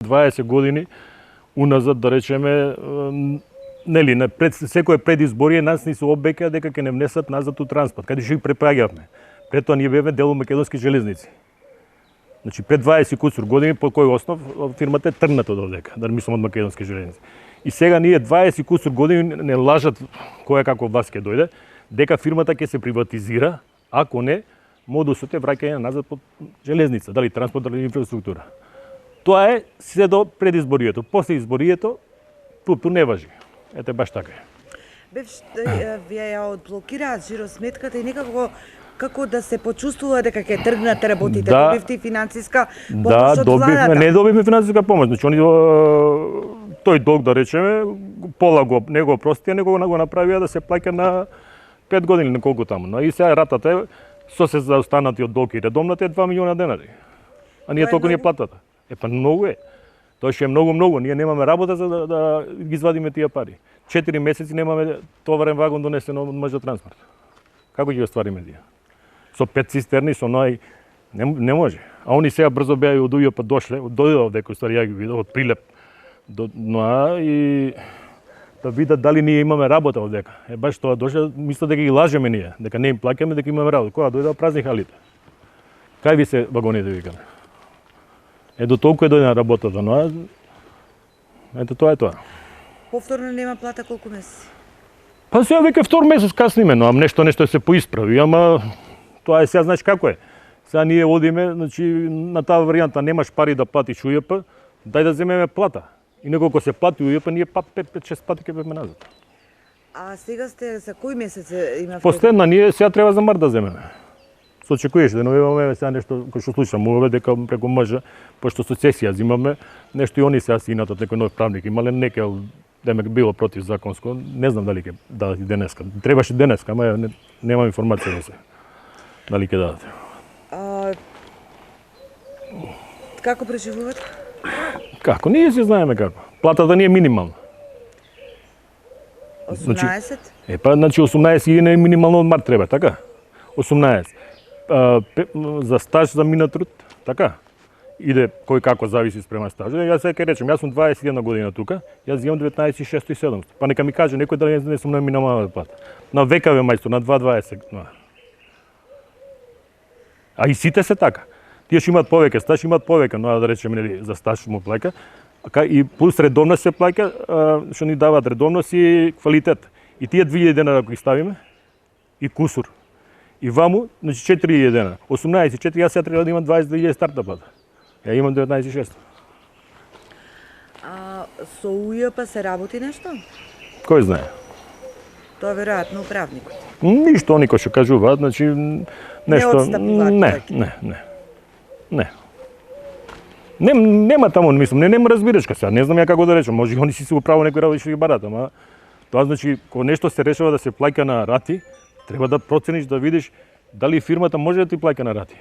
20 години уназад, да речеме, нели, секое предизборие нас ни се обеќа дека ќе не внесат назад у транспорт, каде што ги препраѓавме. Пред тоа ние бевме дел од македонски железници. Значи пред 20 кусур години по кој основ фирмата е тргната од овдека, да мислам од македонски железници. И сега ние 20 кусур години не лажат која како власт ќе дојде дека фирмата ќе се приватизира, ако не модусот е враќање назад под железница, дали транспорт, дали инфраструктура. Тоа е се до предизборието. После изборието ту не важи. Ете баш така е. Вие ја одблокираат жиросметката и некако како да се почувствува дека ќе тргнат работите, добивте и финансиска помош од владата. Не добивме финансиска помош, значи они тој долг, да речеме, пола не го простија, него го направија да се плаќа на 5 години, на колку таму. Но и сега ратата е со се заостанати од долг и редовната е 2 милиона денари. А ние толку ни е платата. Па многу е. Тоа што е многу, ние немаме работа за да ги извадиме тие пари. 4 месеци немаме товарен вагон донесен од мажа транспорт. Како ќе ги оствариме тие? Со 5 цистерни, со ној не може. А они сега брзо беа и од УЈП дошле, дојдов дека ствари ја ги видов од Прилеп до НОА и да видат дали ние имаме работа овдека. Е баш тоа дошле, мисля дека ги лажеме ние, дека не им плаќаме, дека имаме работа. Кога дојдоа празни халите. Кај ви се вагоните викаме? До толку е дојде на работата, но ето тоа е тоа. Повторно нема плата колку месеци? Па сега веќе втор месец касниме, но нешто се поисправи, ама тоа е сега, знаеш како е. Сега ние одиме, значи на таа варијанта немаш пари да платиш УЈП, дај да земеме плата. И неколку се плати УЈП, ние 5-6 пати ќе беме назад. А сега сте за кој месец имавте? Последна ние сега треба за март да земеме. Се очекуваше да имаме сега нешто кој што слушам овде дека преку мажа, пошто суцесија зимаме, нешто и они сега сината некој нов правник имале нека демек било противзаконско, не знам дали ќе дадат и денеска. Требаше денеска, ама немам информација за се. Дали ќе дадат. Како преживувате? Како? Ние си знаеме како. Платата ни е минимална. 18? Значи 18 не е минимално од март треба, така? 18. За стаж за минат труд, така? Иде кој како зависи спрема стажот. Јас сега ќе речем, јас сум 21 година тука, јас имам 19.600. Па нека ми каже некој дали не сум на минимална плата. На ВКВ мајстор на 2.20. А и сите се така. Тие што имаат повеќе стаж, имаат повеќе, но да речеме нели за стаж му плаќа. И плюс редовност се плаќа, што ни даваат редовност и квалитет. И тие 2000 денара кои ставиме и кусур. И ваму, значи 4000 денара. 18.4, јас сега треба да имам 22.000 старта плата. Ја имам 19.600. Со УЈП се работи нешто? Кој знае? Тоа веројатно управникот. Ништо никој што кажуваат, значи нешто нема таму, мислам, нема разбирачка сега, не знам ја како да речам, може и они си управо некој работи што ги барат, ама тоа значи кога нешто се решава да се плаќа на рати, треба да процениш да видиш дали фирмата може да ти плаќа на рати.